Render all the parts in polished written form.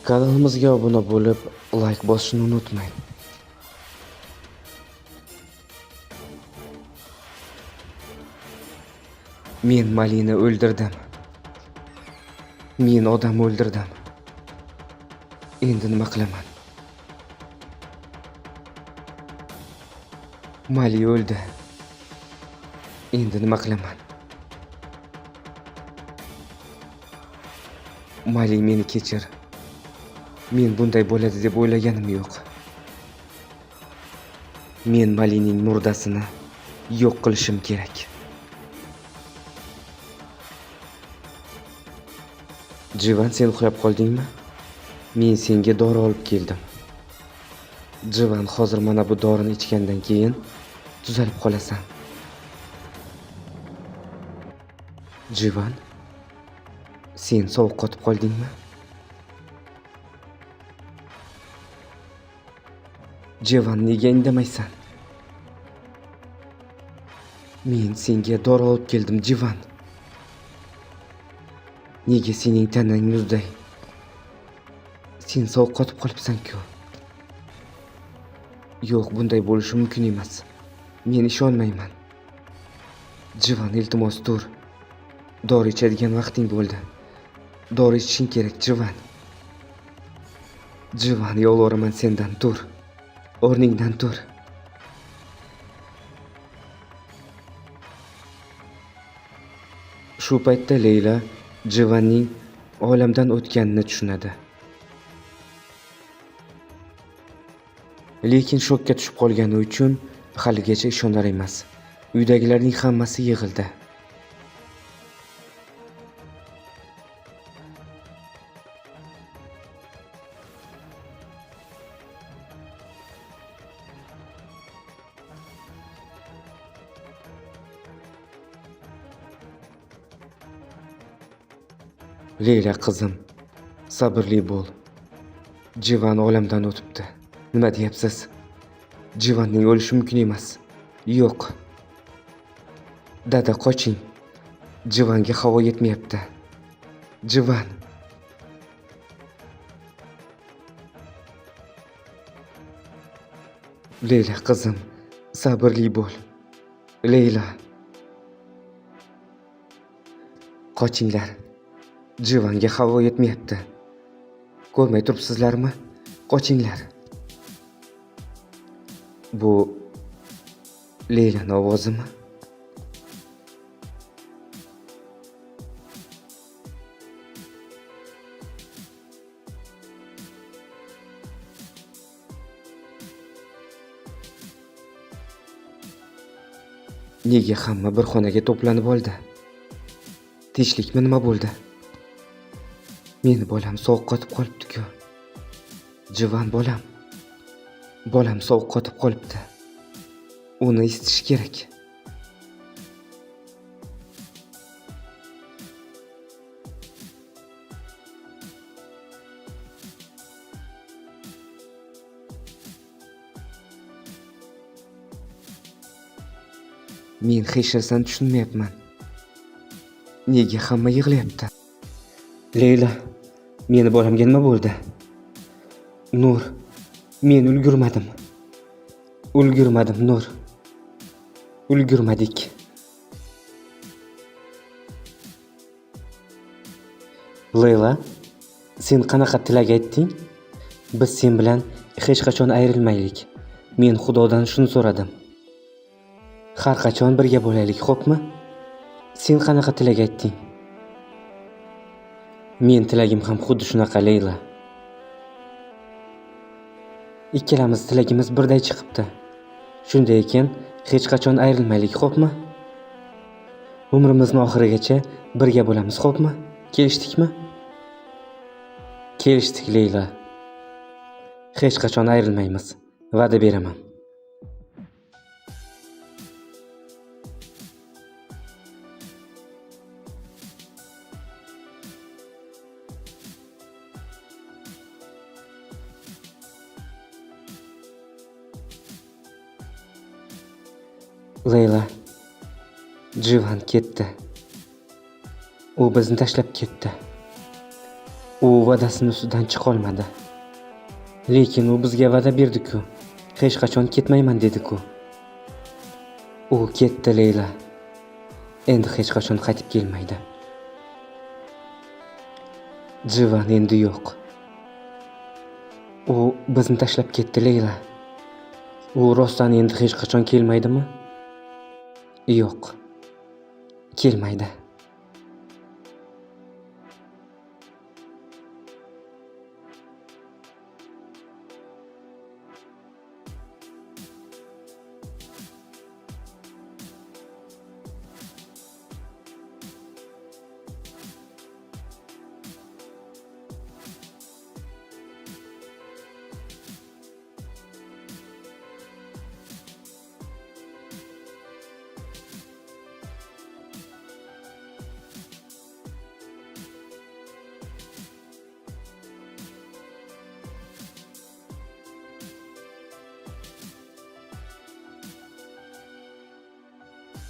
Kanalimizga obuna bo'lib, like bosishni unutmang. Men Malini o'ldirdim. Men odam o'ldirdim. Endi nima qilaman? Mali o'ldi. Endi nima qilaman? Mali, meni kechir. Men bunday bo'ladi deb o'ylaganim yo'q. Men Malining murdasini yo'q qilishim kerak. Jivan, sen uxlab qoldingmi? Men senga dori olib keldim. Jivan, hozir mana bu dorini ichgandan keyin tuzalib qolasan. Jivan, sen sovuq qotib qoldingmi? Jivan, nega indamaysan? Men senga dori olib keldim, Jivan. Nega sening tanang muzday? Sen sovuq qotib qolibsan-ku. Yo'q, bunday bo'lishi mumkin emas. Men ishonmayman. Jivan, iltimos tur. Dori ichadigan vaqting bo'ldi. Dori ichishing kerak, Jivan. Jivan, yolvoraman sendan, tur. O'rningdan tur. Shu paytda Leyla Jivanning olamdan o'tganini tushunadi. Lekin shokka tushib qolgani uchun haligacha ishonar emas. Uydagilarning hammasi yig'ildi. Leyla qizim, sabrli bo'l. Jivan olamdan o'tibdi. Nima deyapsiz? Jivanning o'lishi mumkin emas. Yo'q. Dada, qoching. Jivanga havo yetmayapti. Jivan. Leyla qizim, sabrli bo'l. Leyla. Qochinglar. Jivanga havo yetmayapti. Ko'rmay turibsizlarmi? Qochinglar. Bu Leylaning ovozimi? Nega hamma bir xonaga to'planib oldi? Tinchlikmi, nima bo'ldi? Meni bolam sovuq qotib qolibdi-ku. Jivan bolam. Bolam sovuq qotib qolibdi. Uni isitish kerak. Men hech narsani tushunmayapman. Nega hamma yig'layapti? Leyla, meni bolamga nima bo'ldi? Nur, men ulgurmadim. Ulgurmadim, Nur. Ulgurmadik. Leyla, sen qanaqa tilak aytding? Biz sen bilan hech qachon ayrilmaylik. Men Xudodan shuni so'radim. Har qachon birga bo'laylik, xo'pmi? Sen qanaqa tilak aytding? Men tilagim ham xuddi shunaqa, Leyla. Ikkalamiz tilagimiz birday chiqibdi. Shunday ekan, hech qachon ayrilmaylik, xo'pmi? Umrimizning oxirigacha birga bo'lamiz, xo'pmi? Kelishdikmi? Kelishdik, Leyla. Hech qachon ayrilmaymiz. Va'da beraman. Leyla, Jivan ketdi. U bizni tashlab ketdi. U va'dasini ustidan chiqolmadi. Lekin u bizga va'da berdi-ku. Hech qachon ketmayman dedi-ku. U ketdi Leyla. Endi hech qachon qaytib kelmaydi. Jivan endi yo'q. U bizni tashlab ketdi Leyla. U rostdan endi hech qachon kelmaydimi? Yo'q. Kelmaydi.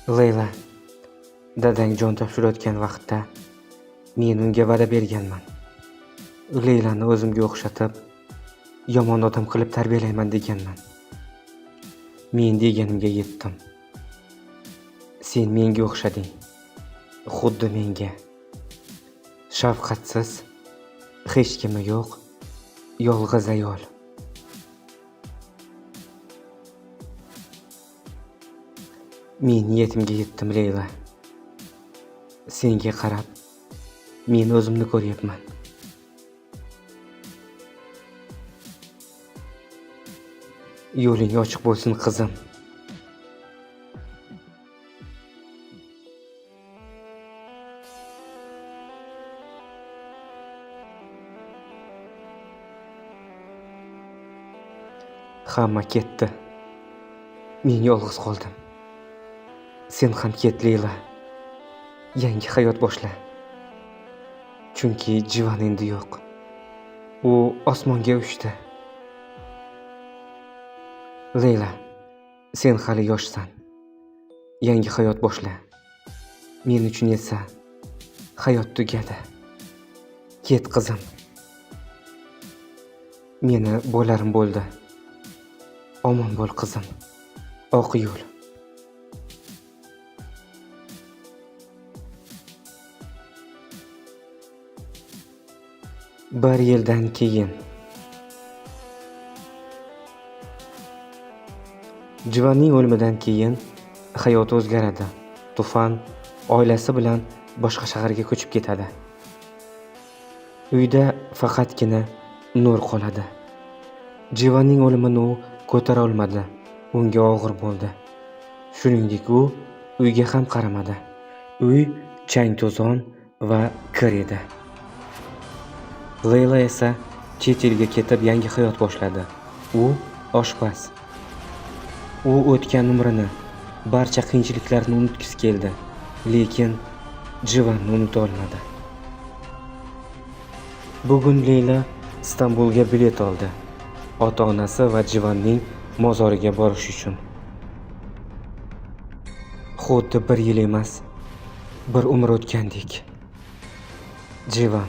Leyla, dadang jon topshirayotgan vaqtda men unga va'da berganman. Leylani o'zimga o'xshatib, yomon odam qilib tarbiyalayman deganman. Men deganimga yetdim. Sen menga o'xshading. Xuddi menga. Shafqatsiz, hech kimi yo'q, yolg'iz ayol. Men niyatimga yetdim Leyla. Senga qarab, men o'zimni ko'ryapman. Yo'ling ochiq bo'lsin qizim. Hamma ketdi. Men yolg'iz qoldim. Sen ham ket Leyla. Yangi hayot boshla. Chunki Jivan endi yo'q. U osmonga uchdi. Leyla, sen hali yoshsan. Yangi hayot boshla. Men uchun esa hayot tugadi. Ket qizim. Meni bo'larim bo'ldi. Omon bo'l qizim. Oq yo'l. Bir yildan keyin Jivanning o'limidan keyin hayoti o'zgaradi. Tufan oilasi bilan boshqa shaharga ko'chib ketadi. Uyda faqatgina Nur qoladi. Jivanning o'limini u ko'tara olmadi. Unga og'ir bo'ldi. Shuningdek, u uyga ham qaramadi. Uy chang-to'zon va kir edi. Leyla esa chet elga ketib yangi hayot boshladi. U oshpaz. U o'tgan umrini, barcha qiyinchiliklarni unutgisi keldi, lekin Jivanni unuta olmadi. Bugun Leyla Istanbulga bilet oldi. Ota-onasi va Jivanning mozoriga borish uchun. Xuddi bir yil emas, bir umr o'tgandek. Jivan,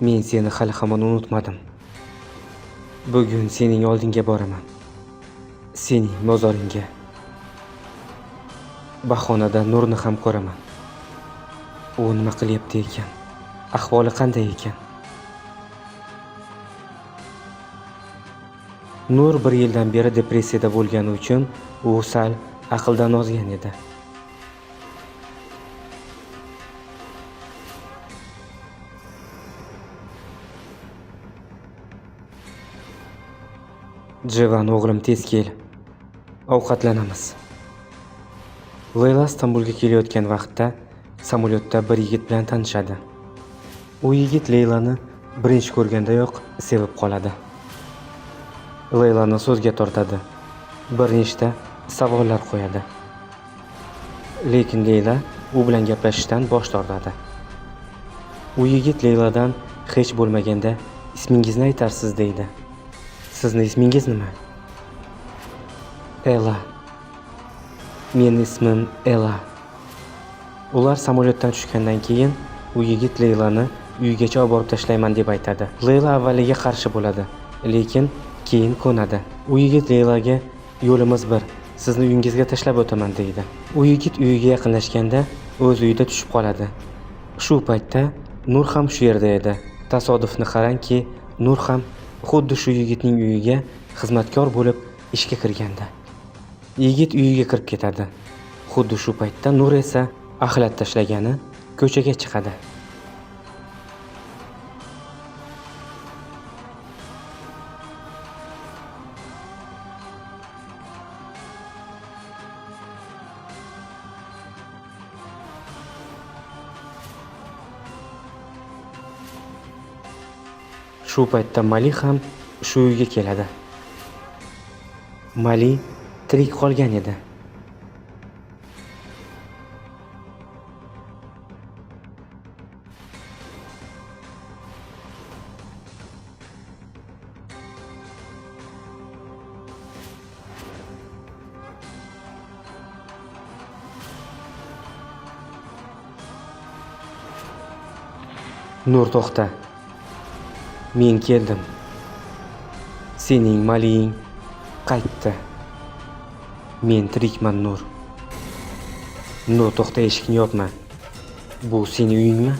men seni hali hamon unutmadim. Bugun sening oldinga boraman. Sening mozoringga. Bahonada Nurni ham ko'raman. U nima qilyapti ekan? Ahvoli qanday ekan? Nur bir yildan beri depressiyada bo'lgani uchun u sal aqldan ozgan edi. Jivan o'g'lim tez kel. Ovqatlanamiz. Leyla Istanbulga kelayotgan vaqtda samolyotda bir yigit bilan tanishadi. U yigit Leylani birinchi ko'rgandayoq sevib qoladi. Leylani so'zga tortadi. Bir nechta savollar qo'yadi. Lekin Leyla u bilan gaplashishdan bosh tortadi. U yigit Leyladan hech bo'lmaganda ismingizni aytarsiz deydi. Sizni ismingiz nima? Ela. Mening ismim Ela. Ular samolyotdan tushgandan keyin u yigit Leylani uygacha olib borib tashlayman deb aytadi. Leyla avvaliga qarshi bo'ladi, lekin keyin ko'nadi. U yigit Leylaga yo'limiz bir, sizni uyingizga tashlab o'taman deydi. U yigit uyiga yaqinlashganda o'z uyida tushib qoladi. Shu paytda Nur ham shu yerda edi. Tasodifni qarangki, Nur ham xuddi shu yigitning uyiga xizmatkor bo'lib ishga kirganda. Yigit uyiga kirib ketadi. Xuddi shu paytda Nur esa axlat tashlagani ko'chaga chiqadi. Shu paytda Mali ham shu uyga keladi. Mali tirik qolgan edi. Nur, to'xta. Men keldim. Sening Maliying qaytdi. Men tirikman, Nur. Nur, to'xta, eshikni yopma. Bu sening uyingmi?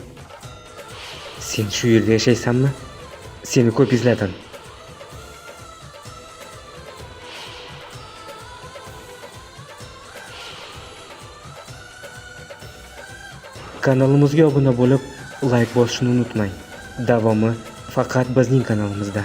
Sen shu yerda yashaysanmi? Seni ko'p izladim. Kanalimizga obuna bo'lib, like bosishni unutmang. Davomi faqat bizning kanalimizda.